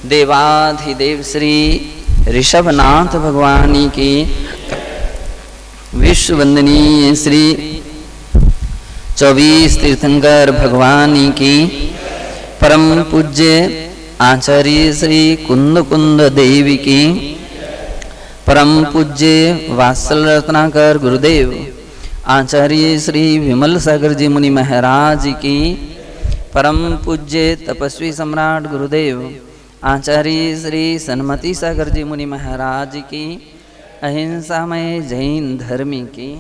देवाधिदेव श्री ऋषभनाथ भगवानी की, विश्व वंदनीय श्री 24 तीर्थंकर भगवानी की, परम पूज्य आचार्य श्री कुंद कुंद देवी की, परम पूज्य वात्सल रत्नाकर गुरुदेव आचार्य श्री विमल सागर जी मुनि महाराज की, परम पूज्य तपस्वी सम्राट गुरुदेव आचार्य श्री सन्मति सागर जी मुनि महाराज की, अहिंसामय जैन धर्मी की,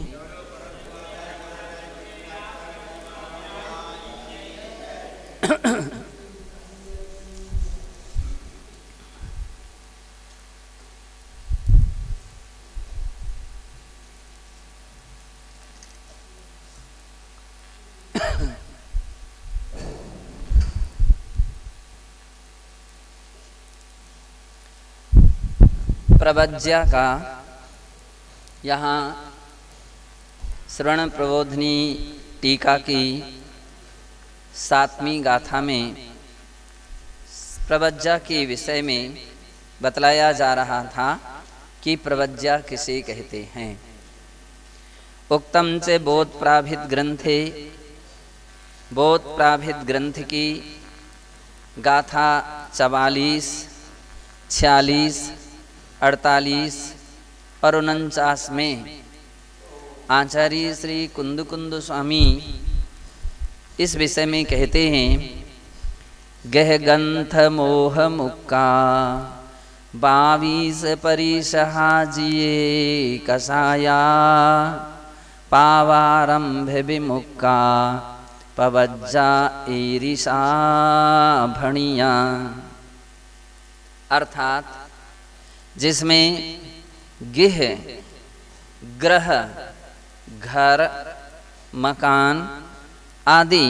प्रवज्या का यहाँ श्रवण प्रबोधनी टीका की 7वीं गाथा में प्रवज्या के विषय में बतलाया जा रहा था कि प्रवज्या किसे कहते हैं। उक्तम से बोध प्राभित ग्रंथे, बोध प्राभित ग्रंथ की गाथा 44, 46, 48 और 49 में आचार्य श्री कुंद कुंद स्वामी इस विषय में कहते हैं, गह गंथ मोह मुक्का 22 परिसहा जिये कसाया, पावारंभ विमुक्का पवज्जा ईरिषा भणिया। अर्थात जिसमें गिह, ग्रह, घर, मकान आदि,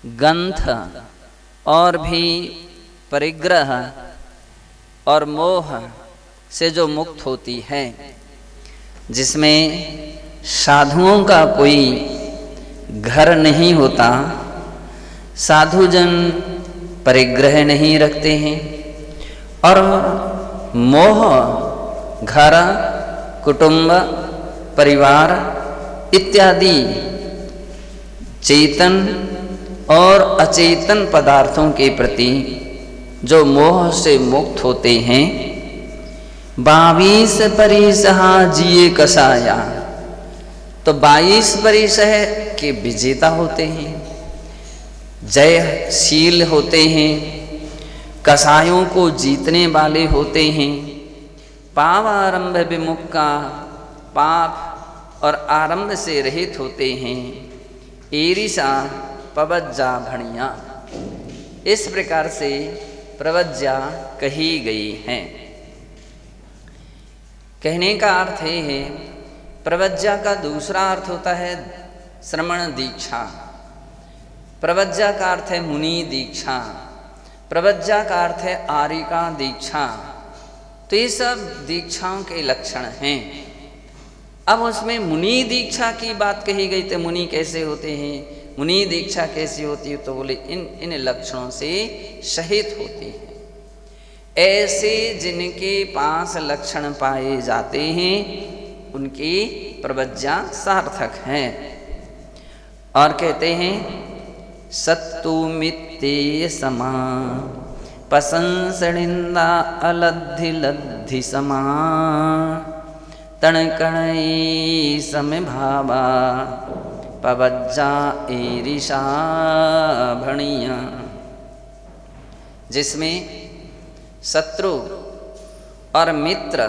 गंथ और भी परिग्रह और मोह से जो मुक्त होती है, जिसमें साधुओं का कोई घर नहीं होता, साधुजन परिग्रह नहीं रखते हैं और मोह, घर, कुटुंब, परिवार इत्यादि चेतन और अचेतन पदार्थों के प्रति जो मोह से मुक्त होते हैं, 22 परिसहा जिये कसाया, तो 22 परिसह के विजेता होते हैं, जयशील होते हैं, कसायों को जीतने वाले होते हैं, पाप आरंभ विमुक्का, पाप और आरंभ से रहित होते हैं, ईरिषा पवज्जा भणिया। इस प्रकार से प्रवज्जा कही गई है। कहने का अर्थ है, प्रवज्जा का दूसरा अर्थ होता है श्रमण दीक्षा, प्रवज्जा का अर्थ है मुनि दीक्षा, प्रवज्जा का अर्थ है आरिका दीक्षा। तो ये सब दीक्षाओं के लक्षण हैं। अब उसमें मुनि दीक्षा की बात कही गई, तो मुनि कैसे होते हैं, मुनि दीक्षा कैसी होती है, तो बोले इन लक्षणों से सहित होती है। ऐसे जिनके पास लक्षण पाए जाते हैं उनकी प्रवज्जा सार्थक है। और कहते हैं, सत्तु मित्ते समा प्रशंसनिंदा अलद्धि लद्धि समा, तणकणई समभावा पवज्जा ईरिषा भणिया। जिसमें शत्रु और मित्र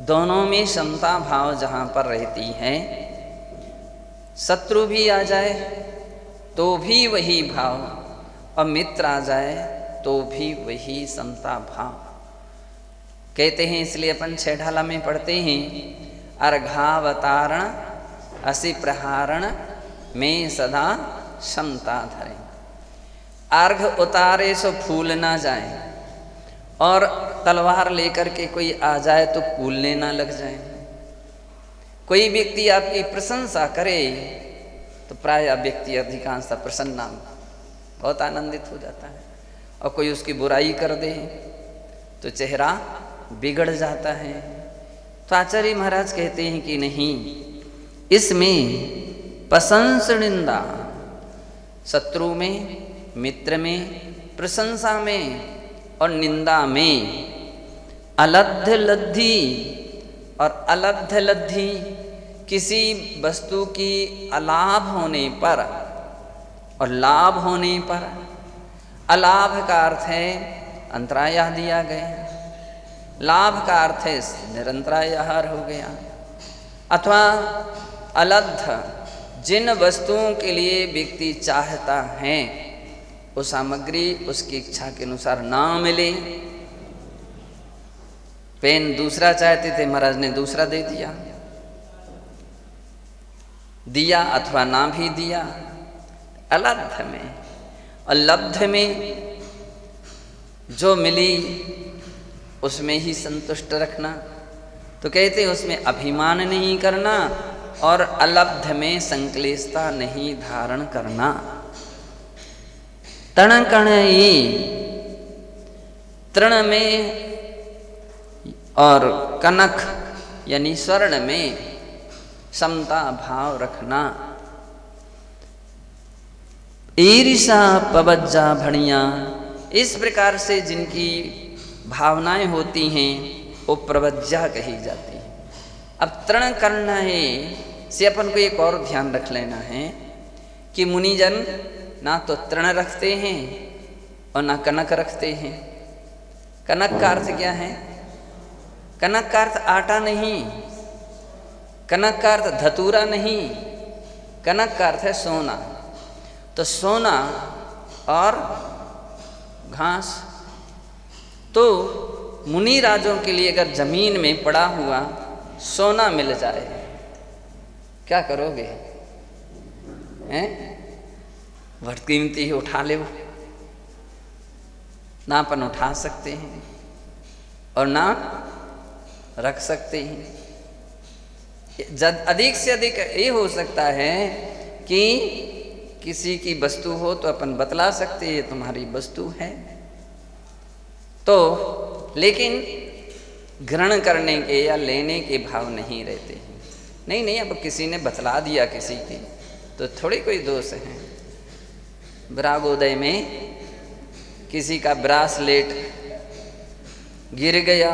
दोनों में समता भाव जहाँ पर रहती है, शत्रु भी आ जाए तो भी वही भाव और मित्र आ जाए तो भी वही समता भाव। कहते हैं, इसलिए अपन 6 ढाला में पढ़ते हैं, अर्घावतारण असि प्रहारण में सदा समता धरे। अर्घ उतारे सो फूल ना जाए और तलवार लेकर के कोई आ जाए तो कूलने ना लग जाए। कोई व्यक्ति आपकी प्रशंसा करे तो प्राय व्यक्ति अधिकांश प्रसन्न बहुत आनंदित हो जाता है और कोई उसकी बुराई कर दे तो चेहरा बिगड़ जाता है। तो आचार्य महाराज कहते हैं कि नहीं, इसमें प्रशंसा निंदा, शत्रु में, मित्र में, प्रशंसा में और निंदा में अलब्ध लब्धि और अलब्ध लब्धि, किसी वस्तु की अलाभ होने पर और लाभ होने पर, अलाभ का अर्थ है अंतराय दिया गया, लाभ का अर्थ है निरंतरायहार हो गया, अथवा अलब्ध, जिन वस्तुओं के लिए व्यक्ति चाहता है वो सामग्री उसकी इच्छा के अनुसार ना मिले। पेन दूसरा चाहते थे, महाराज ने दूसरा दे दिया, दिया अथवा ना भी दिया, अलब्ध में। और लब्ध में जो मिली उसमें ही संतुष्ट रखना। तो कहते उसमें अभिमान नहीं करना और अलब्ध में संक्लेशता नहीं धारण करना। तृण कणयी, तृण में और कनक यानी स्वर्ण में समता भाव रखना। ईर्षा पवज्जा भणिया, इस प्रकार से जिनकी भावनाएं होती हैं वो प्रवज्जा कही जाती है। अब तृण करना है से अपन को एक और ध्यान रख लेना है कि मुनिजन ना तो तृण रखते हैं और ना कनक रखते हैं। कनक का अर्थ क्या है? कनक का अर्थ आटा नहीं, कनक का अर्थ धतूरा नहीं, कनक का अर्थ है सोना। तो सोना और घास, तो मुनि राजों के लिए अगर जमीन में पड़ा हुआ सोना मिल जाए क्या करोगे? हैं? बहुत कीमती ही उठा ले, ना अपन उठा सकते हैं और ना रख सकते हैं। अधिक से अधिक ये हो सकता है कि किसी की वस्तु हो तो अपन बतला सकते हैं तुम्हारी वस्तु है तो, लेकिन ग्रहण करने के या लेने के भाव नहीं रहते हैं। नहीं, अब किसी ने बतला दिया किसी की तो थोड़ी कोई दोष है। विरागोदय में किसी का ब्रासलेट गिर गया,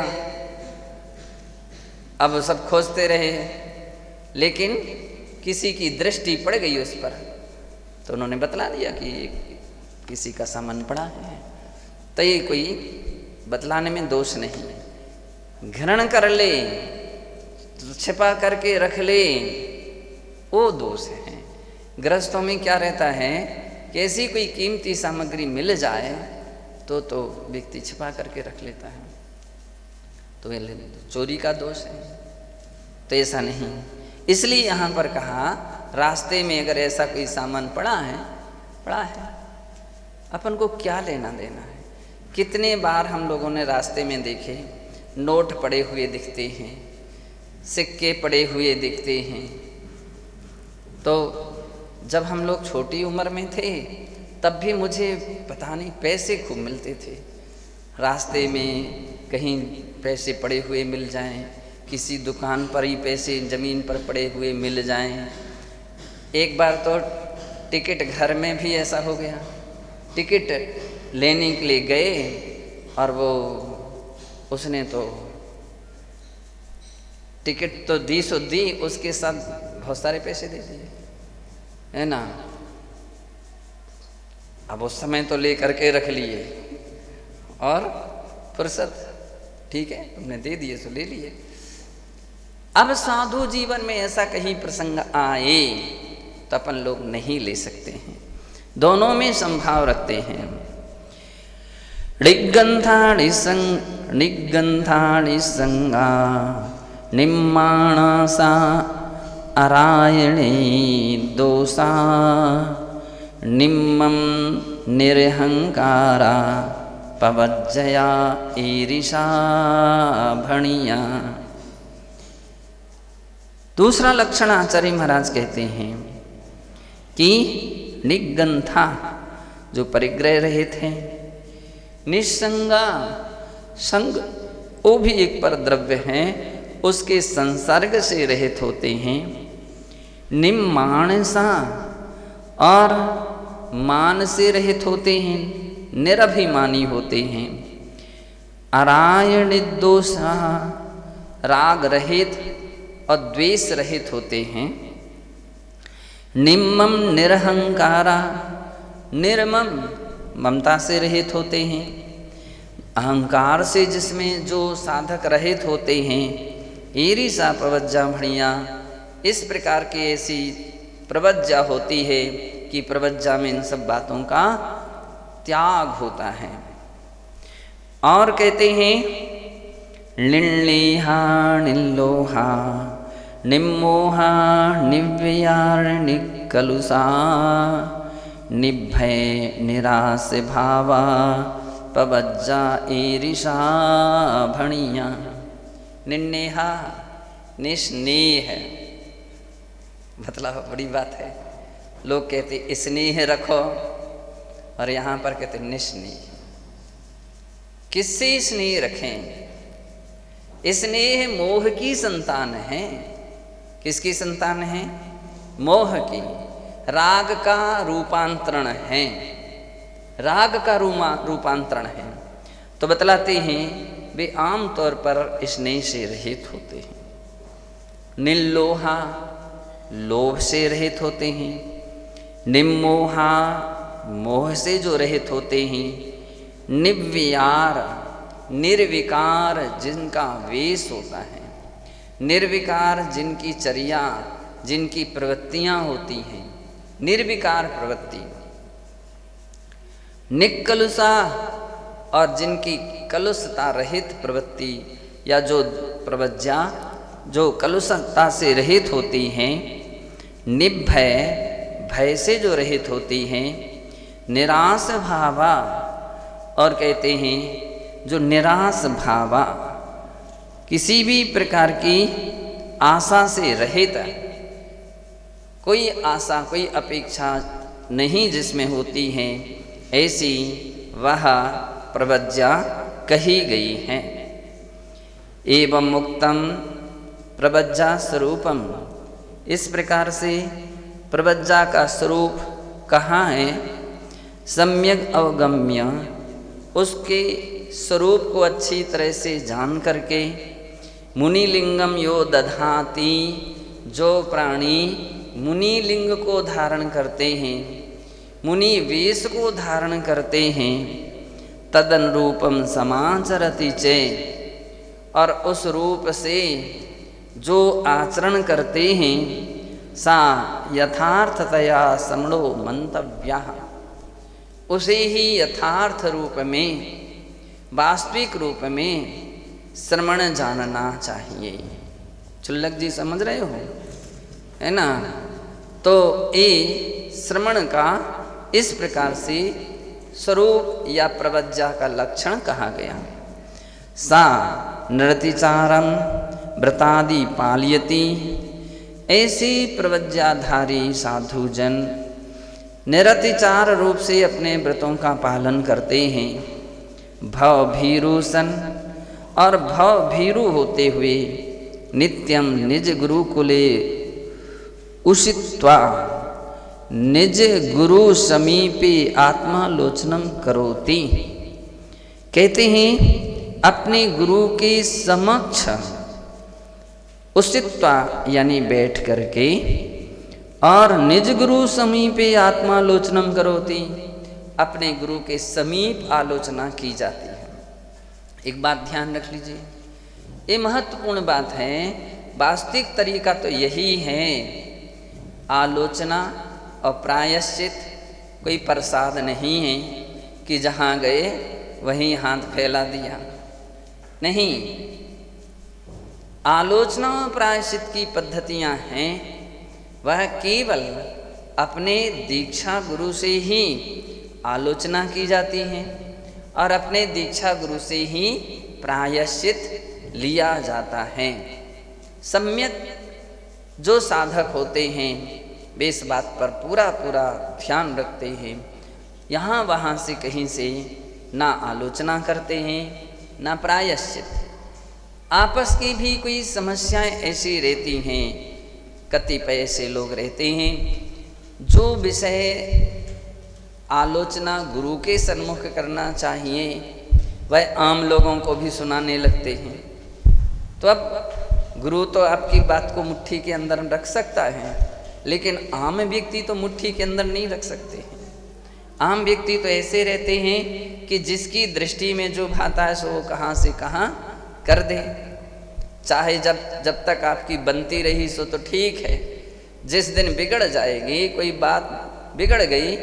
अब सब खोजते रहे, लेकिन किसी की दृष्टि पड़ गई उस पर तो उन्होंने बतला दिया कि किसी का सामान पड़ा है। तो ये कोई बतलाने में दोष नहीं है। ग्रहण कर ले तो छिपा करके रख ले वो दोष है। गृहस्थों में क्या रहता है कि ऐसी कोई कीमती सामग्री मिल जाए तो व्यक्ति छिपा करके रख लेता है, तो ये चोरी का दोष है। तो ऐसा नहीं, इसलिए यहाँ पर कहा रास्ते में अगर ऐसा कोई सामान पड़ा है अपन को क्या लेना देना है। कितने बार हम लोगों ने रास्ते में देखे नोट पड़े हुए दिखते हैं, सिक्के पड़े हुए दिखते हैं। तो जब हम लोग छोटी उम्र में थे तब भी मुझे पता नहीं पैसे खूब मिलते थे। रास्ते में कहीं पैसे पड़े हुए मिल जाएं, किसी दुकान पर ही पैसे ज़मीन पर पड़े हुए मिल जाएं। एक बार तो टिकट घर में भी ऐसा हो गया, टिकट लेने के लिए गए और वो उसने तो टिकट तो दी सो दी, उसके साथ बहुत सारे पैसे दे दिए, है ना। अब उस समय तो ले करके रख लिए और फुर्सत, ठीक है तुमने दे दिए तो ले लिए। अब साधु जीवन में ऐसा कहीं प्रसंग आए तो अपन लोग नहीं ले सकते हैं, दोनों में संभाव रखते हैं। निगंधानि संगा निम्माणसा अरायणे दोषा निम्मं निरहंकारा पवज्जया ईर्षा भणिया। दूसरा लक्षण आचार्य महाराज कहते हैं कि निगंथा जो परिग्रह रहित हैं, निसंगा, संग वो भी एक पर द्रव्य है, उसके संसर्ग से रहित होते हैं। निम्मानसा, और मान से रहित होते हैं, निरभिमानी होते हैं। अराय निर्दोषा, राग रहित और द्वेष रहित होते हैं। निम्मम निरहंकारा, निर्मम ममता से रहित होते हैं। अहंकार से जिसमें जो साधक रहित होते हैं, ईरिषा प्रवज्जा भणिया, इस प्रकार की ऐसी प्रवज्जा होती है कि प्रवज्जा में इन सब बातों का त्याग होता है। और कहते हैं लिण्लेहा निल्लोहा निम्मोहा निव्यार निकलुषा निभय निराश भावा पवज्जा ईरिषा भणिया। निन्नेहा निस्नेह, मतलब बड़ी बात है। लोग कहते स्नेह रखो, और यहाँ पर कहते निस्नेह। किससे स्नेह रखें? स्नेह मोह की संतान है। किसकी संतान है? मोह की। राग का रूपांतरण है, राग का रूपांतरण है। तो बतलाते हैं वे आम तौर पर स्नेह से रहित होते हैं। निल्लोहा, लोभ से रहित होते हैं। निम्मोहा, मोह से जो रहित होते हैं। निव्यार, निर्विकार, जिनका वेश होता है। निर्विकार, जिनकी चर्या, जिनकी प्रवृत्तियां होती हैं, निर्विकार प्रवृत्ति। निकलुषा, और जिनकी कलुषता रहित प्रवृत्ति, या जो प्रवज्जा जो कलुषता से रहित होती हैं। निभय, भय से जो रहित होती हैं। निराश भावा, और कहते हैं जो निराश भावा, किसी भी प्रकार की आशा से रहित, कोई आशा कोई अपेक्षा नहीं जिसमें होती है, ऐसी वह प्रवज्जा कही गई है। एवं मुक्तम प्रवज्जा स्वरूपम, इस प्रकार से प्रवज्जा का स्वरूप कहाँ है? सम्यक अवगम्य, उसके स्वरूप को अच्छी तरह से जान करके। मुनिलिंगम यो दधाति, जो प्राणी मुनिलिंग को धारण करते हैं, मुनि वेश को धारण करते हैं। तदनुरूपम समाचरति चे, और उस रूप से जो आचरण करते हैं। सा यथार्थतया समणो मंतव्यः, उसे ही यथार्थ रूप में, वास्तविक रूप में श्रवण जानना चाहिए। चुल्लक जी समझ रहे हो, है ना? तो ये श्रवण का इस प्रकार से स्वरूप या प्रवज्जा का लक्षण कहा गया। सा नृतिचारम व्रतादि पालयति, ऐसी प्रवज्जाधारी साधुजन निरतिचार रूप से अपने व्रतों का पालन करते हैं। भव भीरु सन, और भव भीरु होते हुए नित्यम निज गुरुकुले उषित्वा, निज गुरु समीपे आत्मालोचनम करोति। कहते हैं अपने गुरु के समक्ष उषित्वा, यानी बैठ करके, और निज गुरु समीपे आत्मालोचनम करोति, अपने गुरु के समीप आलोचना की जाती है। एक बात ध्यान रख लीजिए, ये महत्वपूर्ण बात है। वास्तविक तरीका तो यही है, आलोचना और प्रायश्चित कोई प्रसाद नहीं है कि जहाँ गए वहीं हाथ फैला दिया। नहीं, आलोचना और प्रायश्चित की पद्धतियाँ हैं, वह केवल अपने दीक्षा गुरु से ही आलोचना की जाती है, और अपने दीक्षा गुरु से ही प्रायश्चित लिया जाता है। सम्यक जो साधक होते हैं वे इस बात पर पूरा पूरा ध्यान रखते हैं, यहाँ वहाँ से कहीं से ना आलोचना करते हैं, ना प्रायश्चित। आपस की भी कोई समस्याएं ऐसी रहती हैं, कतिपय ऐसे लोग रहते हैं जो विषय आलोचना गुरु के सन्मुख करना चाहिए वह आम लोगों को भी सुनाने लगते हैं। तो अब गुरु तो आपकी बात को मुट्ठी के अंदर रख सकता है, लेकिन आम व्यक्ति तो मुट्ठी के अंदर नहीं रख सकते हैं। आम व्यक्ति तो ऐसे रहते हैं कि जिसकी दृष्टि में जो भाता है सो वो कहाँ से कहाँ कर दे। चाहे जब तक आपकी बनती रही सो तो ठीक है, जिस दिन बिगड़ जाएगी, कोई बात बिगड़ गई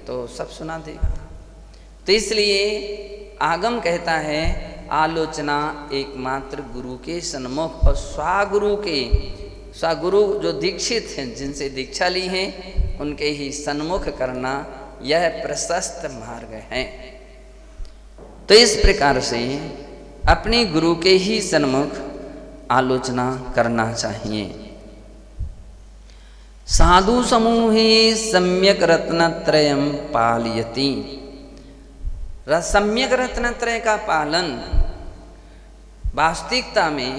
तो सब सुना देगा। तो इसलिए आगम कहता है आलोचना एकमात्र गुरु के सन्मुख और स्वागुरु जो दीक्षित हैं, जिनसे दीक्षा ली है, उनके ही सन्मुख करना यह प्रशस्त मार्ग है। तो इस प्रकार से अपने गुरु के ही सन्मुख आलोचना करना चाहिए। साधु समूहे सम्यक रत्नत्रयम् पालयति। सम्यक रत्नत्रय का पालन वास्तविकता में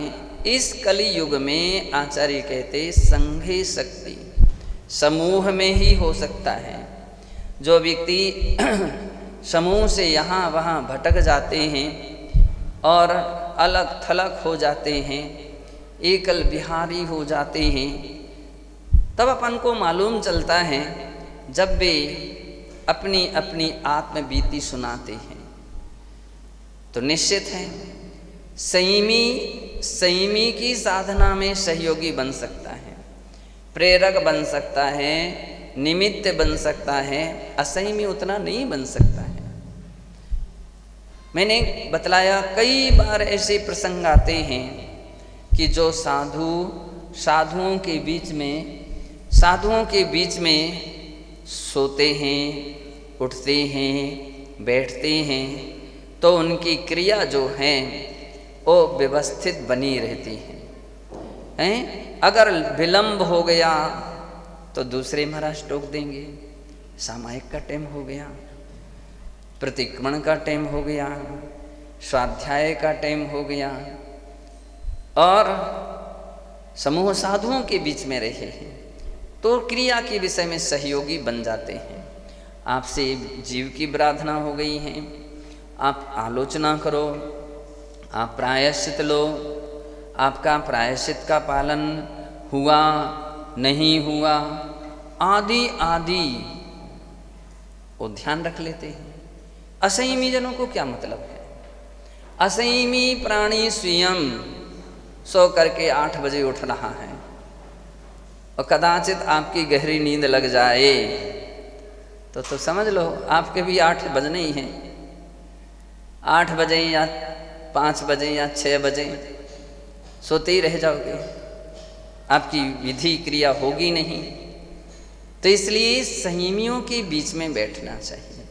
इस कलि युग में आचार्य कहते संघे शक्ति, समूह में ही हो सकता है। जो व्यक्ति समूह से यहाँ वहाँ भटक जाते हैं और अलग थलग हो जाते हैं, एकल बिहारी हो जाते हैं, तब अपन को मालूम चलता है जब वे अपनी अपनी आत्मबीती सुनाते हैं। तो निश्चित है संयमी की साधना में सहयोगी बन सकता है, प्रेरक बन सकता है, निमित्त बन सकता है, असंयमी उतना नहीं बन सकता है। मैंने बतलाया कई बार ऐसे प्रसंग आते हैं कि जो साधुओं के बीच में सोते हैं, उठते हैं, बैठते हैं, तो उनकी क्रिया जो है वो व्यवस्थित बनी रहती है। अगर विलंब हो गया तो दूसरे महाराज टोक देंगे, सामायिक का टाइम हो गया, प्रतिक्रमण का टाइम हो गया, स्वाध्याय का टाइम हो गया, और समूह साधुओं के बीच में रहे हैं तो क्रिया के विषय में सहयोगी बन जाते हैं। आपसे जीव की प्रार्थना हो गई है, आप आलोचना करो, आप प्रायश्चित लो, आपका प्रायश्चित का पालन हुआ नहीं हुआ आदि आदि वो ध्यान रख लेते हैं। असंयमी जनों को क्या मतलब है? असंयमी प्राणी स्वयं सो करके 8 बजे उठ रहा है और कदाचित आपकी गहरी नींद लग जाए तो समझ लो आपके भी 8 बजने ही हैं। 8 बजे या 5 बजे या 6 बजे सोते ही रह जाओगे, आपकी विधि क्रिया होगी नहीं। तो इसलिए संयमियों के बीच में बैठना चाहिए।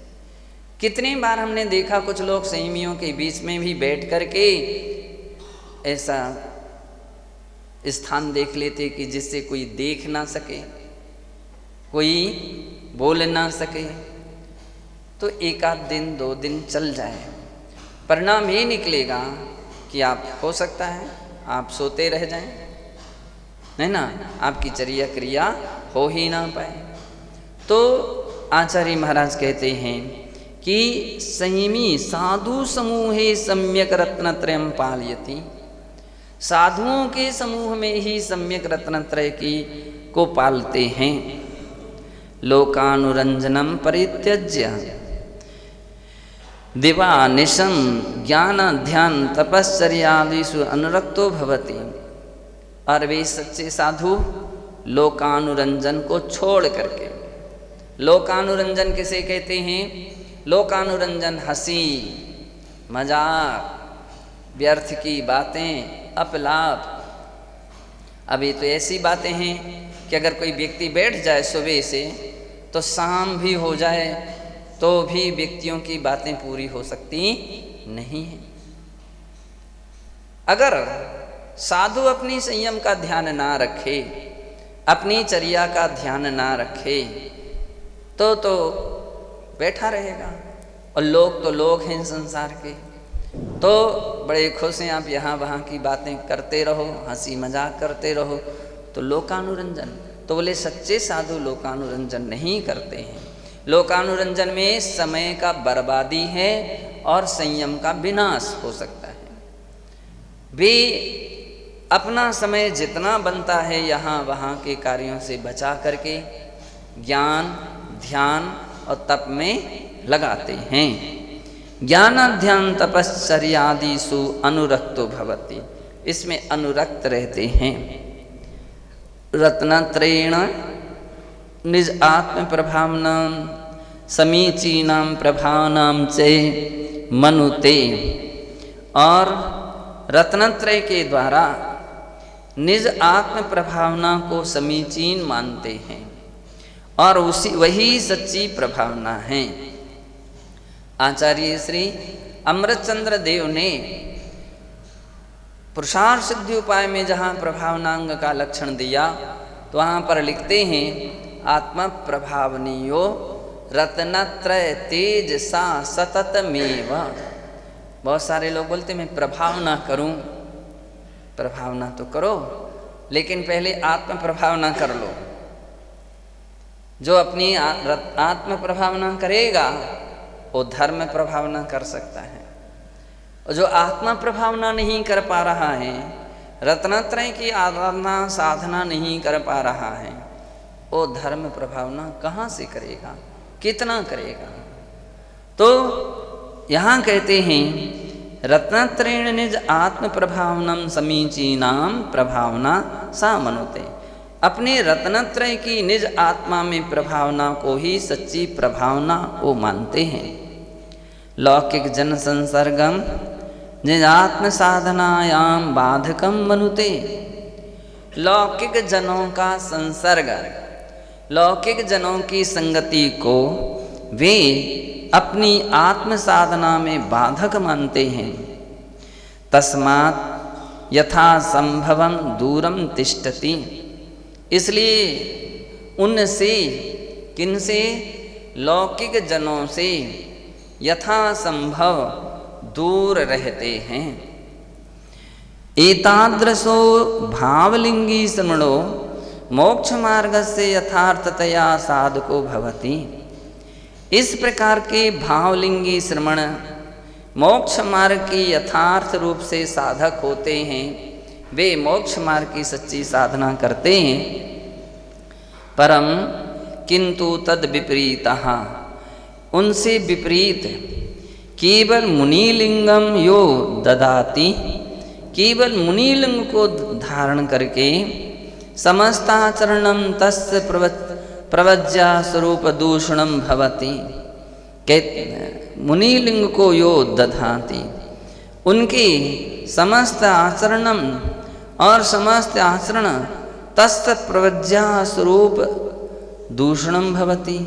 कितने बार हमने देखा कुछ लोग संयमियों के बीच में भी बैठ करके ऐसा स्थान देख लेते कि जिससे कोई देख ना सके, कोई बोल ना सके, तो 1 आध दिन 2 दिन चल जाए, परिणाम ये निकलेगा कि आप हो सकता है आप सोते रह जाएं, नहीं ना, आपकी चर्या क्रिया हो ही ना पाए। तो आचार्य महाराज कहते हैं कि संयमी साधु समूहे सम्यक रत्नत्रयम् पालयति। साधुओं के समूह में ही सम्यक रत्नत्रय को पालते हैं। लोकानुरंजनम परित्यज्य दिवानिशं ज्ञान ध्यान तपश्चर्यादिषु अनुरक्तो भवति। और वे सच्चे साधु लोकानुरंजन को छोड़ करके, लोकानुरंजन किसे कहते हैं? लोकानुरंजन हंसी मजाक, व्यर्थ की बातें, अपलाप। अभी तो ऐसी बातें हैं कि अगर कोई व्यक्ति बैठ जाए सुबह से तो शाम भी हो जाए तो भी व्यक्तियों की बातें पूरी हो सकती नहीं है। अगर साधु अपनी संयम का ध्यान ना रखे, अपनी चर्या का ध्यान ना रखे तो बैठा रहेगा, और लोग तो लोग हैं संसार के, तो बड़े खुश हैं, आप यहाँ वहाँ की बातें करते रहो, हंसी मजाक करते रहो, तो लोकानुरंजन। तो बोले सच्चे साधु लोकानुरंजन नहीं करते हैं। लोकानुरंजन में समय का बर्बादी है और संयम का विनाश हो सकता है। वे अपना समय जितना बनता है यहाँ वहाँ के कार्यों से बचा करके ज्ञान, ध्यान और तप में लगाते हैं। ज्ञान ध्यान तपश्चर्यादिषु अनुरक्तो भवति, इसमें अनुरक्त रहते हैं। रत्नत्रेण निज आत्म प्रभावनाम समीचीनाम प्रभावनाम चे मनुते, और रत्नत्रय के द्वारा निज आत्म प्रभावना को समीचीन मानते हैं और वही सच्ची प्रभावना है। आचार्य श्री अमृतचंद्र देव ने पुरुषार्थ सिद्धि उपाय में जहाँ प्रभावनांग का लक्षण दिया तो वहाँ पर लिखते हैं आत्म प्रभावनीयो रत्नत्रय तेज सा सततमेव। बहुत सारे लोग बोलते मैं प्रभावना करूं, प्रभावना तो करो लेकिन पहले आत्म प्रभावना कर लो। जो अपनी आत्म प्रभावना करेगा वो धर्म प्रभावना कर सकता है, और जो आत्मा प्रभावना नहीं कर पा रहा है, रत्नत्रय की आराधना साधना नहीं कर पा रहा है, वो धर्म प्रभावना कहाँ से करेगा, कितना करेगा। तो यहाँ कहते हैं रत्नत्रेण निज आत्म प्रभावनम समीचीनाम प्रभावना सा मनुते, अपने रत्नत्रय की निज आत्मा में प्रभावना को ही सच्ची प्रभावना वो मानते हैं। लौकिक जन संसर्गम निज आत्म साधनायाम बाधकम मनुते, लौकिक जनों का संसर्ग, लौकिक जनों की संगति को वे अपनी आत्म साधना में बाधक मानते हैं। तस्मात् यथा संभवम दूरम तिष्ठति, इसलिए उनसे, किनसे, लौकिक जनों से यथा संभव दूर रहते हैं। एतादृशो भावलिंगी श्रमणो मोक्ष मार्ग से यथार्थतया साधको भवति, इस प्रकार के भावलिंगी श्रमण मोक्ष मार्ग की यथार्थ रूप से साधक होते हैं, वे मोक्ष मार्ग की सच्ची साधना करते हैं। परम किंतु तद विपरीतः, उनसे विपरीत केवल मुनिलिंगम यो ददाति, केवल मुनिलिंग को धारण करके समस्ताचरणम तस्य प्रवज्या स्वरूप दूषणम भवति, मुनिलिंग को यो दधाति, उनके समस्त आचरणम और समस्त आचरण तस्य प्रवज्या स्वरूप दूषणम भवति,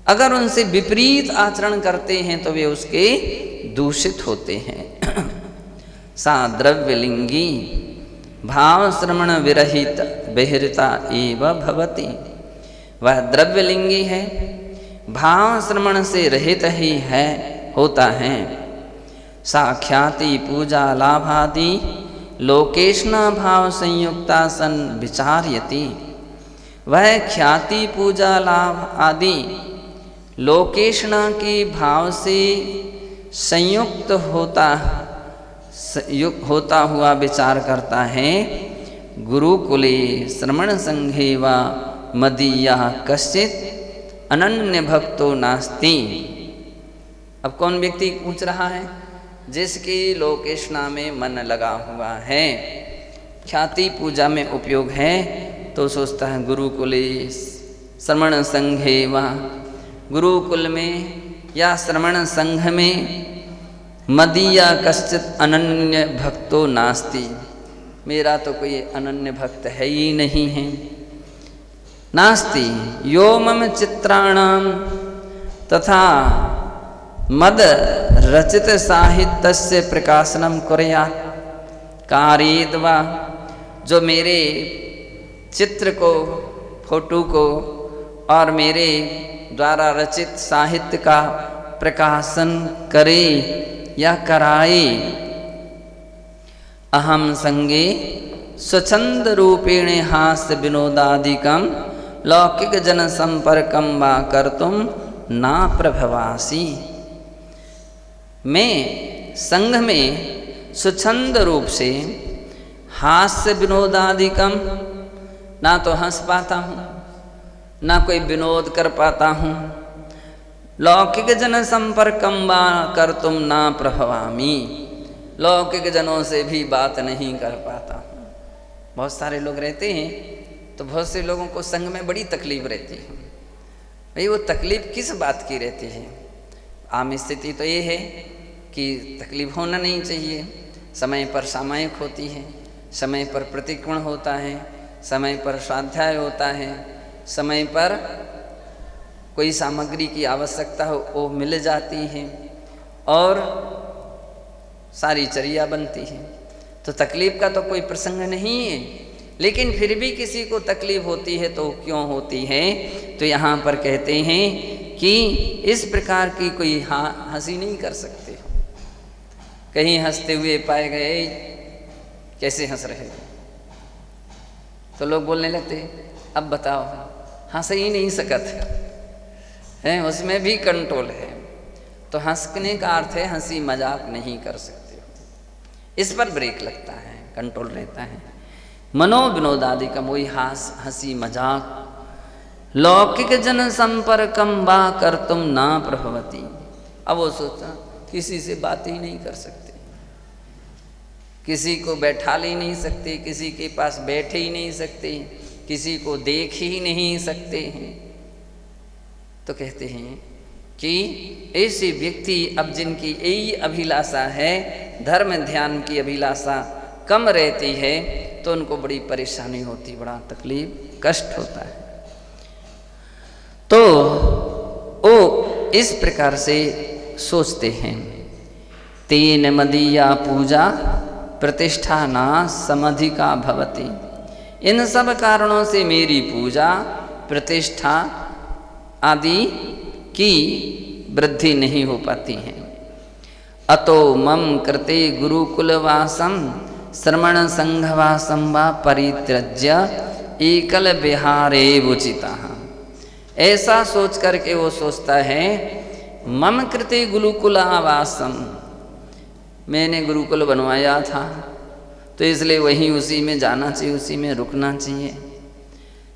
अगर उनसे विपरीत आचरण करते हैं तो वे उसके दूषित होते हैं। सा द्रव्यलिंगी भाव श्रमण विरहित बहिर्ता एव भवति, वह द्रव्यलिंगी है, भाव श्रमण से रहित ही है, होता है। साख्याति पूजा लाभादि लोकेशना भाव संयुक्ता सन विचार्यति, वह ख्याति पूजा लाभ आदि लोकेशना के भाव से संयुक्त होता हुआ विचार करता है। गुरुकुले श्रमण संघे व मदीया कश्चित अनन्य भक्तो नास्ति। अब कौन व्यक्ति पूछ रहा है? जिसकी लोकेशना में मन लगा हुआ है, ख्याति पूजा में उपयोग है, तो सोचता है गुरुकुले श्रमण संघे व, गुरुकुल में या श्रमण संघ में मदीया कश्चित अनन्य भक्तो नास्ति, मेरा तो कोई अनन्य भक्त है ही नहीं है। नास्ति यो मम चित्राणाम तथा मद रचित साहित्यस्य प्रकाशनम कुर्यात् कारित वा, जो मेरे चित्र को, फोटो को और मेरे द्वारा रचित साहित्य का प्रकाशन करे या कराए। अहम संगे स्वच्छंद रूपेण हास्य विनोदादिकम लौकिक जन संपर्कम वा कर्तुम ना प्रभवासी। मैं संघ में स्वच्छंद रूप से हास्य विनोदादिकम, ना तो हंस पाता हूँ, ना कोई विनोद कर पाता हूँ। लौकिक जन संपर्कम वा कर्तुम ना प्रभवामी, लौकिक जनों से भी बात नहीं कर पाता हूँ। बहुत सारे लोग रहते हैं तो बहुत से लोगों को संग में बड़ी तकलीफ रहती है। भाई वो तकलीफ किस बात की रहती है? आम स्थिति तो ये है कि तकलीफ होना नहीं चाहिए। समय पर सामायिक होती है, समय पर प्रतिकोण होता है, समय पर स्वाध्याय होता है, समय पर कोई सामग्री की आवश्यकता हो वो मिल जाती है और सारी चर्या बनती है। तो तकलीफ का तो कोई प्रसंग नहीं है, लेकिन फिर भी किसी को तकलीफ होती है तो क्यों होती है? तो यहाँ पर कहते हैं कि इस प्रकार की कोई हंसी नहीं कर सकते। कहीं हंसते हुए पाए गए, कैसे हंस रहे हो? तो लोग बोलने लगते अब बताओ, हंस ही नहीं सकत है, उसमें भी कंट्रोल है। तो हंसने का अर्थ है हंसी मजाक नहीं कर सकते हो, इस पर ब्रेक लगता है, कंट्रोल रहता है। मनो विनोद आदि का वही हंसी मजाक लौकिक जन संपर्कम वा कर्तुम ना प्रभवती। अब वो सोचा किसी से बात ही नहीं कर सकते, किसी को बैठा ही नहीं सकते, किसी के पास बैठ ही नहीं सकते, किसी को देख ही नहीं सकते हैं। तो कहते हैं कि ऐसे व्यक्ति अब जिनकी यही अभिलाषा है, धर्म ध्यान की अभिलाषा कम रहती है, तो उनको बड़ी परेशानी होती, बड़ा तकलीफ कष्ट होता है। तो वो इस प्रकार से सोचते हैं, तेन मदीया पूजा प्रतिष्ठा ना समधिका भवति। इन सब कारणों से मेरी पूजा प्रतिष्ठा आदि की वृद्धि नहीं हो पाती है। अतो मम कृते गुरुकुलवासम श्रमण संघवासम वा परित्यज्य एकल विहारे उचिता। ऐसा सोच करके वो सोचता है मम कृते गुरुकुलावासम, मैंने गुरुकुल बनवाया था तो इसलिए वहीं उसी में जाना चाहिए, उसी में रुकना चाहिए।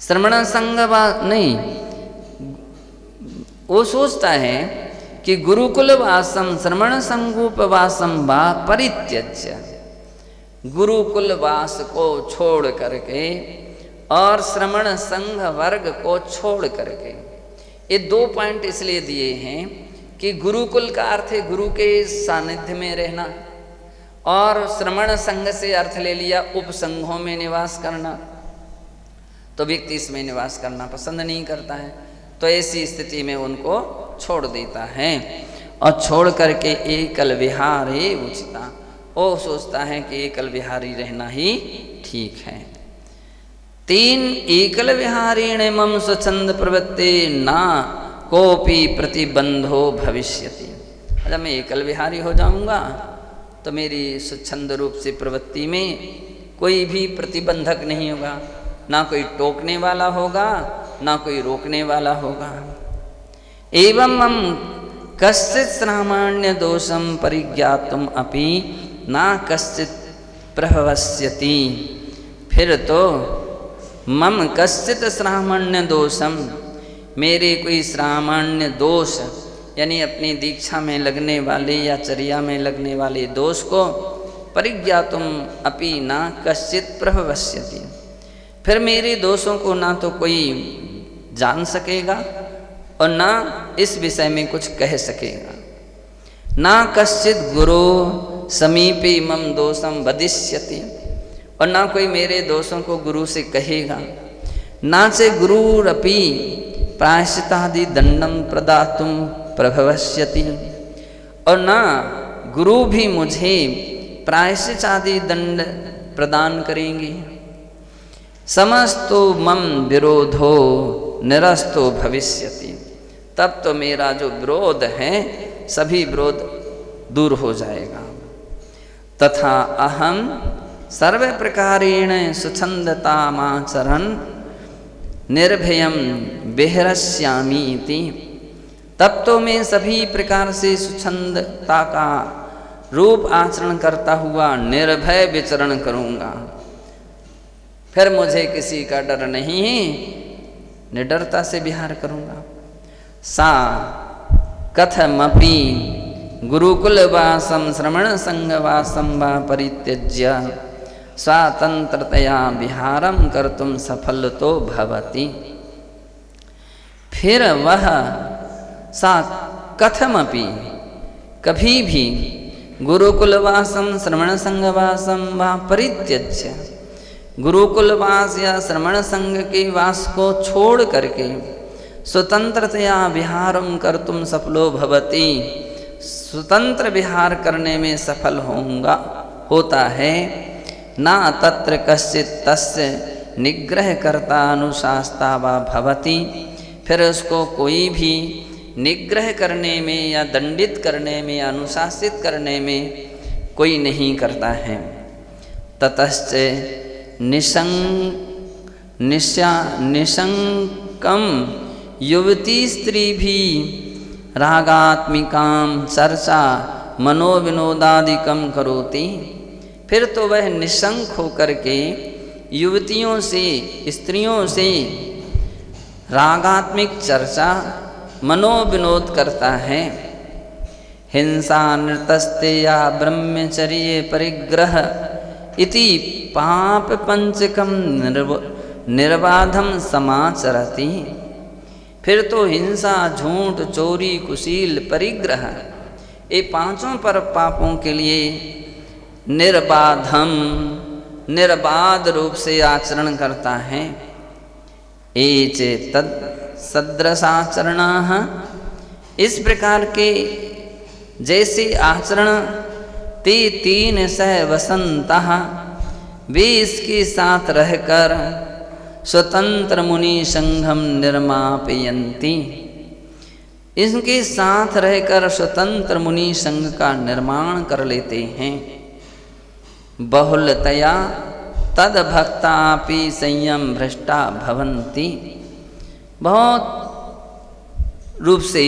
श्रमण संघवा नहीं, वो सोचता है कि गुरुकुल वासम श्रमण संगोपवासम वा परित्यज्य, गुरुकुल वास को छोड़ करके और श्रमण संघ वर्ग को छोड़ करके। ये 2 पॉइंट इसलिए दिए हैं कि गुरुकुल का अर्थ है गुरु के सानिध्य में रहना, और श्रमण संघ से अर्थ ले लिया उपसंघों में निवास करना। तो व्यक्ति इसमें निवास करना पसंद नहीं करता है, तो ऐसी स्थिति में उनको छोड़ देता है और छोड़ करके एकल विहारे उचिता, वो सोचता है कि एकल विहारी रहना ही ठीक है। 3 एकल विहारेण मम स्वच्छंद प्रवृत्ते ना कोपि प्रतिबंधो भविष्यति। जब मैं एकल विहारी हो जाऊंगा तो मेरी स्वच्छंद रूप से प्रवृत्ति में कोई भी प्रतिबंधक नहीं होगा, ना कोई टोकने वाला होगा, ना कोई रोकने वाला होगा। एवं हम कश्चित् सामान्य दोषम परिज्ञातुम अपि ना कश्चित् प्रभवस्यति। फिर तो मम कश्चित् सामान्य दोषम, मेरे कोई सामान्य दोष यानी अपनी दीक्षा में लगने वाले या चर्या में लगने वाले दोष को परिज्ञातुम अपि ना कश्चित् प्रभवस्यति, फिर मेरे दोषों को ना तो कोई जान सकेगा और ना इस विषय में कुछ कह सकेगा। ना कश्चित् गुरु समीपे मम दोषम वदिष्यति, और ना कोई मेरे दोषों को गुरु से कहेगा। ना च गुरुरपि प्रायश्चित्तादि दंडम प्रदातुम प्रभवस्यति, और ना गुरु भी मुझे प्रायश्चित आदि दंड प्रदान करेंगे। समस्तो मम विरोधो निरस्तो भविष्यति, तब तो मेरा जो विरोध है सभी विरोध दूर हो जाएगा। तथा अहम सर्व प्रकारेण सुछंदतामाचरन् निर्भयं विहरस्यामि इति। तब तो मैं सभी प्रकार से सुछंदता का रूप आचरण करता हुआ निर्भय विचरण करूँगा। फिर मुझे किसी का डर नहीं है, निडरता से विहार करूँगा। सा कथमपि गुरुकुलवासं श्रमण संगवासं वा परित्यज्य स्वातंत्रतया विहारं कर्तुं सफलतो भवति। फिर वह सा कथमपि कभी भी गुरुकुलवासं श्रमण संगवासं वा परित्यज्य गुरुकुलवास या श्रमण संघ के वास को छोड़ करके स्वतंत्रतया विहारं कर्तुं सफलो भवति, स्वतंत्र विहार करने में सफल होता है। ना तत्र कश्चित् तस्य निग्रह कर्ता अनुशास्ता वा भवति। फिर उसको कोई भी निग्रह करने में या दंडित करने में या अनुशासित करने में कोई नहीं करता है। ततश्च निशंकम युवती स्त्री भी रागात्मिकां चर्चा मनोविनोदादिकं करोति। फिर तो वह निशंक होकर के युवतियों से, स्त्रियों से रागात्मिक चर्चा मनोविनोद करता है। हिंसा नृतस्ते या ब्रह्मचर्ये परिग्रह इति पाप पंचकम निर्बाधम समाचरति। फिर तो हिंसा, झूठ, चोरी, कुशील, परिग्रह ये पांचों पर पापों के लिए निर्बाध रूप से आचरण करता है। एचे तद सदृशाचरणाः, इस प्रकार के जैसे आचरण ते तीन सह वसंतः, वे इसके साथ रहकर स्वतंत्र मुनि संघम निर्मापयन्ति, इनके साथ रहकर स्वतंत्र मुनि संघ का निर्माण कर लेते हैं। बहुलतया तद भक्तापि संयम भ्रष्टा भवन्ति, बहुत रूप से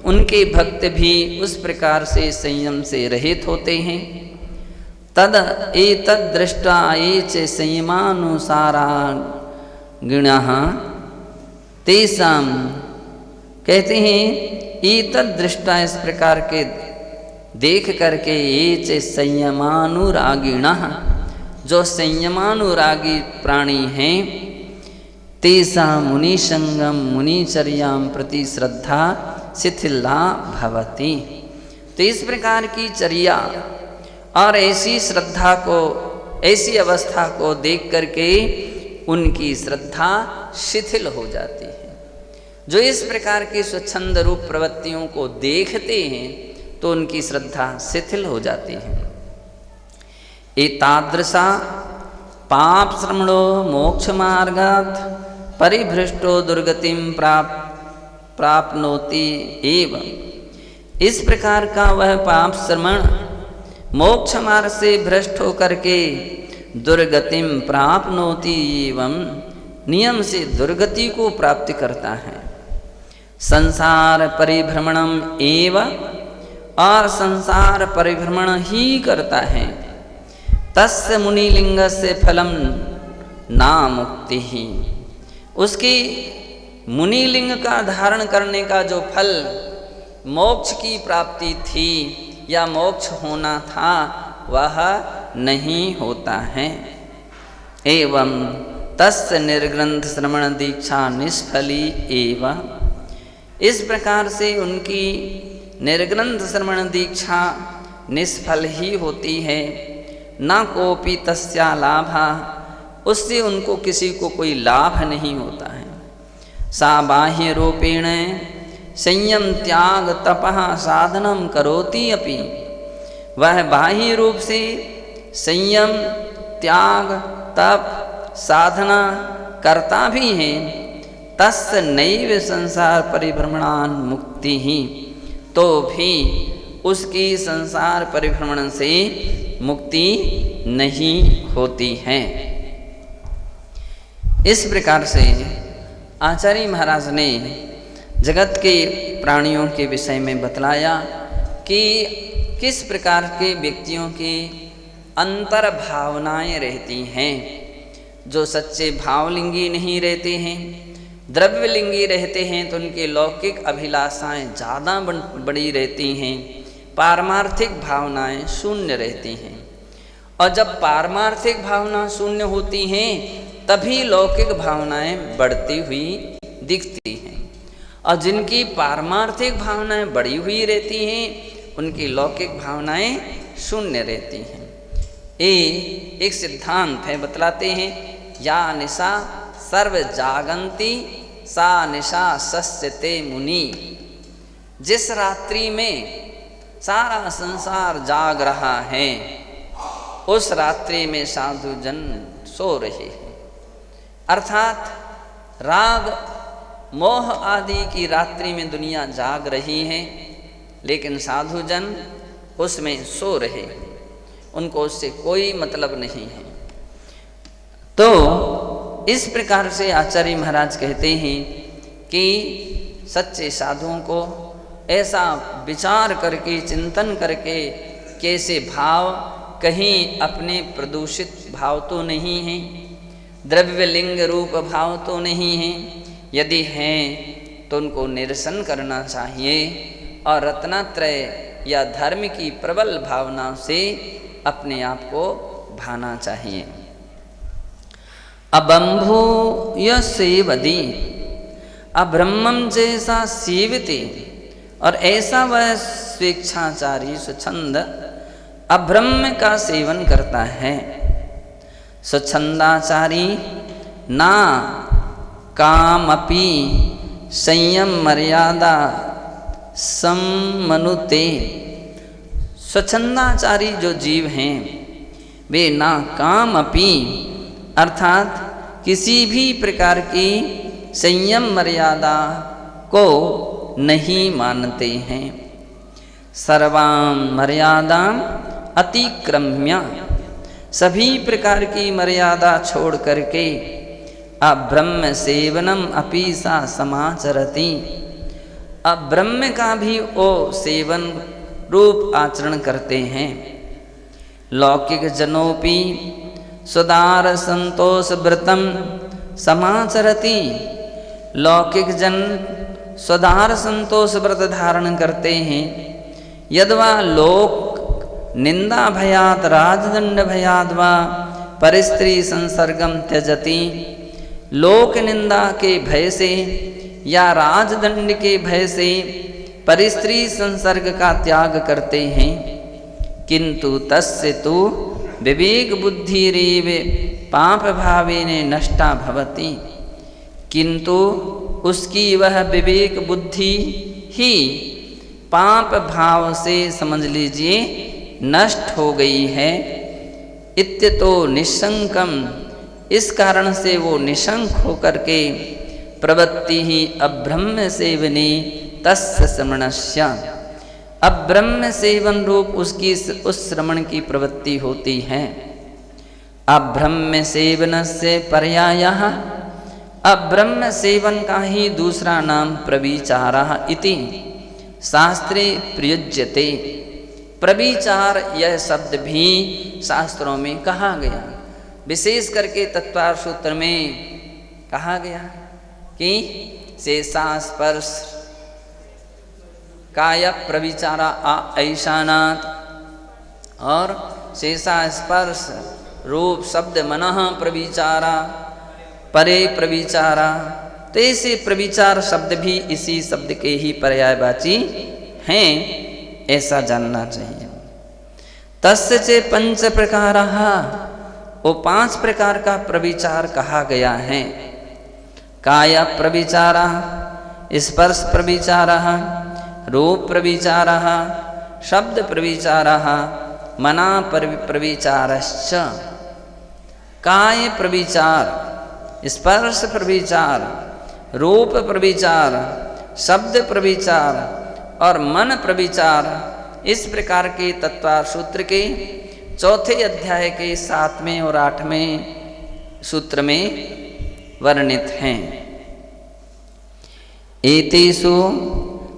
उनके भक्त भी उस प्रकार से संयम से रहित होते हैं। तद एतद् दृष्टा ये च संयमानुसारा गिणः तेषां, कहते हैं एतद् दृष्टा, इस प्रकार के देख करके ये च संयमानुरागिणः, जो संयमानुरागी प्राणी हैं, तेषां मुनिसंगम मुनिचर्यां प्रति श्रद्धा शिथिला भवति। तो इस प्रकार की चर्या और ऐसी श्रद्धा को, ऐसी अवस्था को देख करके उनकी श्रद्धा शिथिल हो जाती है। जो इस प्रकार की स्वच्छंद रूप प्रवृत्तियों को देखते हैं तो उनकी श्रद्धा शिथिल हो जाती है। एतादृशा पाप श्रमणो मोक्ष मार्गात् परिभ्रष्टो दुर्गतिं प्राप्नोति एव। इस प्रकार का वह पाप श्रमण मोक्ष मार्ग से भ्रष्ट होकर के दुर्गतिम प्राप्नोति एवं नियम से दुर्गति को प्राप्त करता है। संसार परिभ्रमणम एव, और संसार परिभ्रमण ही करता है। तस्य मुनिलिंगस्य फलम ना मुक्ति ही, उसकी मुनिलिंग का धारण करने का जो फल मोक्ष की प्राप्ति थी या मोक्ष होना था वह नहीं होता है। एवं तस्य निर्ग्रंथ श्रवण दीक्षा निष्फली एव, इस प्रकार से उनकी निर्ग्रंथ श्रवण दीक्षा निष्फल ही होती है। न कोपि तस्या लाभा, उससे उनको किसी को कोई लाभ नहीं होता है। सा बाह्य रूपेण संयम त्याग तपः साधनम करोति अपि, वह बाह्य रूप से संयम त्याग तप साधना करता भी है। तस्य नैव संसार परिभ्रमणान मुक्ति ही, तो भी उसकी संसार परिभ्रमण से मुक्ति नहीं होती है। इस प्रकार से आचार्य महाराज ने जगत के प्राणियों के विषय में बतलाया कि किस प्रकार के व्यक्तियों की अंतर भावनाएं रहती हैं। जो सच्चे भावलिंगी नहीं रहते हैं, द्रव्यलिंगी रहते हैं, तो उनकी लौकिक अभिलाषाएं ज़्यादा बड़ी रहती हैं, पारमार्थिक भावनाएं शून्य रहती हैं। और जब पारमार्थिक भावना शून्य होती हैं तभी लौकिक भावनाएं बढ़ती हुई दिखती हैं। और जिनकी पारमार्थिक भावनाएं बढ़ी हुई रहती हैं उनकी लौकिक भावनाएं शून्य रहती हैं। एक सिद्धांत है, बतलाते हैं, या निशा सर्व जागंती सा निशा सस्यते मुनि। जिस रात्रि में सारा संसार जाग रहा है उस रात्रि में साधु जन सो रहे हैं। अर्थात राग मोह आदि की रात्रि में दुनिया जाग रही है, लेकिन साधु जन उसमें सो रहे हैं, उनको उससे कोई मतलब नहीं है। तो इस प्रकार से आचार्य महाराज कहते हैं कि सच्चे साधुओं को ऐसा विचार करके, चिंतन करके, कैसे भाव कहीं अपने प्रदूषित भाव तो नहीं हैं, द्रव्यलिंग रूप भाव तो नहीं हैं, यदि हैं तो उनको निरसन करना चाहिए और रत्नत्रय या धर्म की प्रबल भावना से अपने आप को भाना चाहिए। अबंभो य सेवदी, अब्रह्मम जैसा सेवते, और ऐसा वह स्वेच्छाचारी स्वच्छंद अब्रह्म का सेवन करता है। स्वच्छंदाचारी ना कामपि संयम मर्यादा सम्मनुते। स्वच्छंदाचारी जो जीव हैं वे ना कामपि अर्थात किसी भी प्रकार की संयम मर्यादा को नहीं मानते हैं। सर्वां मर्यादां अतिक्रम्य, सभी प्रकार की मर्यादा छोड़ करके अब्रह्म सेवनम अपि सा समाचरति, अब्रह्म का भी वो सेवन रूप आचरण करते हैं। लौकिक जनोपि सुदार संतोष व्रतम समाचरति, लौकिक जन सुदार संतोष व्रत धारण करते हैं। यद्वा लोक निंदा भयात राजदंड भयाद वा परिस्त्री संसर्गम त्यजति, लोक निंदा के भय से या राजदंड के भय से परिस्त्री संसर्ग का त्याग करते हैं। किंतु तस्य तु विवेक बुद्धिरेव पाप भावेन नष्टा भवति, किंतु उसकी वह विवेक बुद्धि ही पाप भाव से समझ लीजिए नष्ट हो गई है। इत्यतो निशंकम, इस कारण से वो निशंक होकर के प्रवृत्ति ही अब्रह्म सेवने तस्य श्रमणस्य, अब्रह्म सेवन रूप उसकी उस श्रमण की प्रवृत्ति होती है। अब्रह्म सेवन से पर्यायः, अब्रह्म सेवन का ही दूसरा नाम प्रविचारः इति शास्त्रे प्रयुज्यते। प्रविचार यह शब्द भी शास्त्रों में कहा गया, विशेष करके तत्वार्थ सूत्र में कहा गया कि शेषास्पर्श काय प्रविचारा ऐशानात्, और शेषास्पर्श रूप शब्द मनः प्रविचारा परे प्रविचारा। तो ऐसे प्रविचार शब्द भी इसी शब्द के ही पर्यायवाची हैं, ऐसा जानना चाहिए। तस्य चे पंच प्रकारः, वो 5 प्रकार का प्रविचार कहा गया है। काय प्रविचारः, स्पर्श प्रविचारः, रूप प्रविचारः, शब्द प्रविचारः, मना प्रविचारश्च। काय प्रविचार, स्पर्श प्रविचार, रूप प्रविचार, शब्द प्रविचार और मन प्रविचार इस प्रकार के तत्वार सूत्र के चौथे अध्याय के 7वें और 8वें सूत्र में वर्णित हैं। एतेषु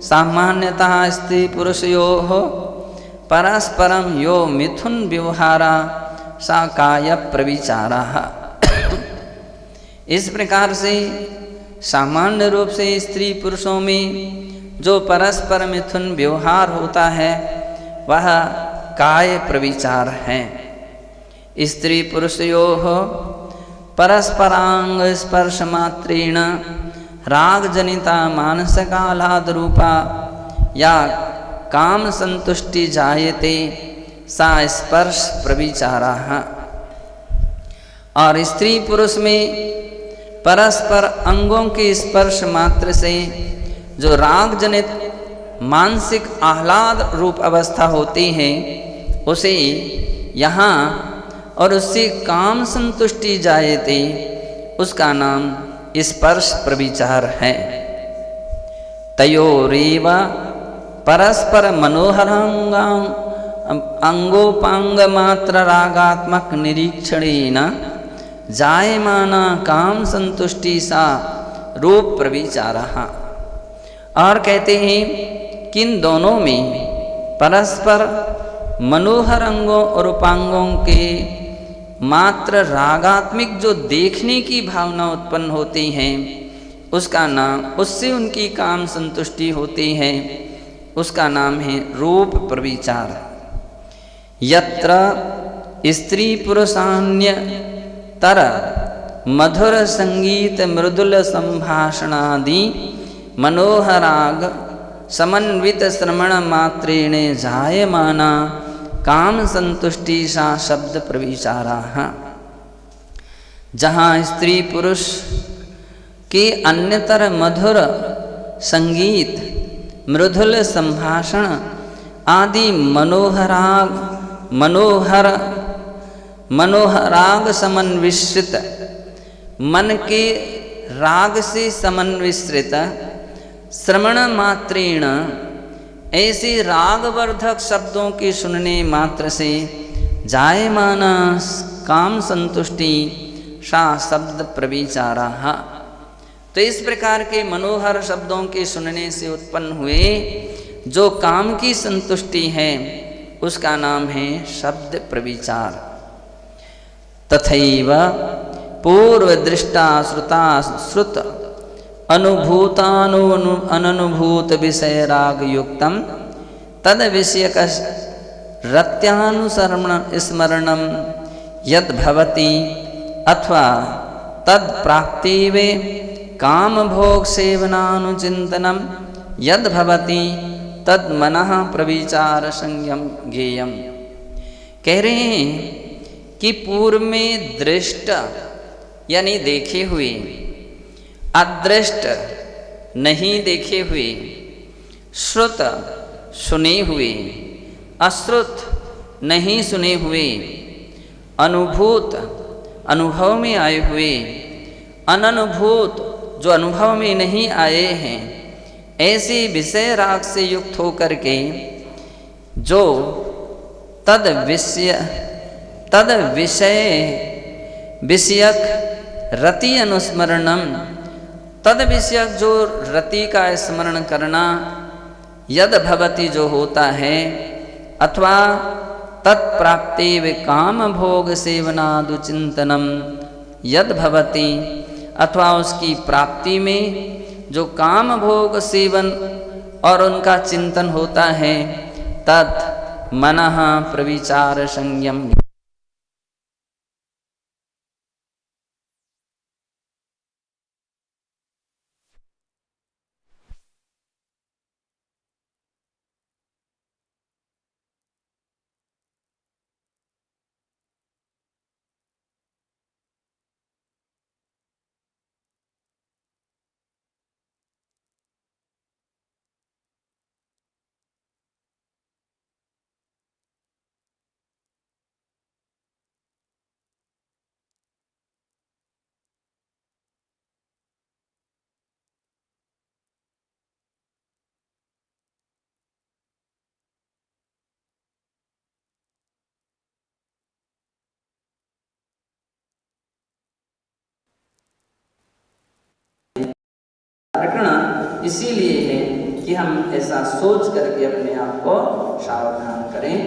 सामान्यतः स्त्री पुरुषयोः परस्परं यो मिथुन व्यवहारा सा काय प्रविचारः। इस प्रकार से सामान्य रूप से स्त्री पुरुषों में जो परस्पर मिथुन व्यवहार होता है वह काय प्रविचार है। स्त्री पुरुषयोः परस्परांग स्पर्श मात्रेण राग जनिता मानसिकाह्लाद रूपा या काम संतुष्टि जायते सा स्पर्श प्रविचारः। और स्त्री पुरुष में परस्पर अंगों के स्पर्श मात्र से जो राग जनित मानसिक आह्लाद रूप अवस्था होती है उसे यहाँ और उससे काम संतुष्टि जायते उसका नाम स्पर्श प्रविचार है। तयोरेव परस्पर मनोहरांगां अंगोपांग मात्र रागात्मक निरीक्षणेन जायमाना काम संतुष्टि सा रूप प्रविचारः। और कहते हैं कि इन दोनों में परस्पर मनोहर अंगों और उपांगों के मात्र रागात्मिक जो देखने की भावना उत्पन्न होती है उसका नाम, उससे उनकी काम संतुष्टि होती है, उसका नाम है रूप प्रविचार। यत्र स्त्री पुरुषान्य तर मधुर संगीत मृदुल संभाषणादि मनोहराग समन्वित श्रवण मात्रेण जायमाना काम संतुष्टि सा शब्द प्रविचारः। जहाँ स्त्री पुरुष के अन्यतर मधुर संगीत मृदुल संभाषण आदि मनोहराग समन्वित मन के राग से समन्वित श्रवण मात्रेण ऐसे रागवर्धक शब्दों के सुनने मात्र से जायमाना काम संतुष्टि सा शब्द प्रविचारः। तो इस प्रकार के मनोहर शब्दों के सुनने से उत्पन्न हुए जो काम की संतुष्टि है उसका नाम है शब्द प्रविचार। तथैव पूर्व दृष्टा श्रुता श्रुत अनुभूत विषय राग युक्तम तद विषयक रत्यानुसरण स्मरणम यद भवति अथवा तद प्राप्तिवे काम भोग सेवनानुचिंतनम यद भवति तद मनः प्रविचार संयम ज्ञेयम। कह रहे हैं कि पूर्व में दृष्ट यानी देखे हुए, अदृष्ट नहीं देखे हुए, श्रुत सुने हुए, अश्रुत नहीं सुने हुए, अनुभूत अनुभव में आए हुए, अननुभूत जो अनुभव में नहीं आए हैं, ऐसे विषय राग से युक्त होकर के जो तद विषयक रति अनुस्मरणम, तद विषयक जो रति का स्मरण करना, यद भवति जो होता है, अथवा तत्प्राप्ति काम भोग सेवनादु चिंतनम यद भवति, अथवा उसकी प्राप्ति में जो काम भोग सेवन और उनका चिंतन होता है, तत् मनः प्रविचार संयम। इसीलिए है कि हम ऐसा सोच करके अपने आप को सावधान करें।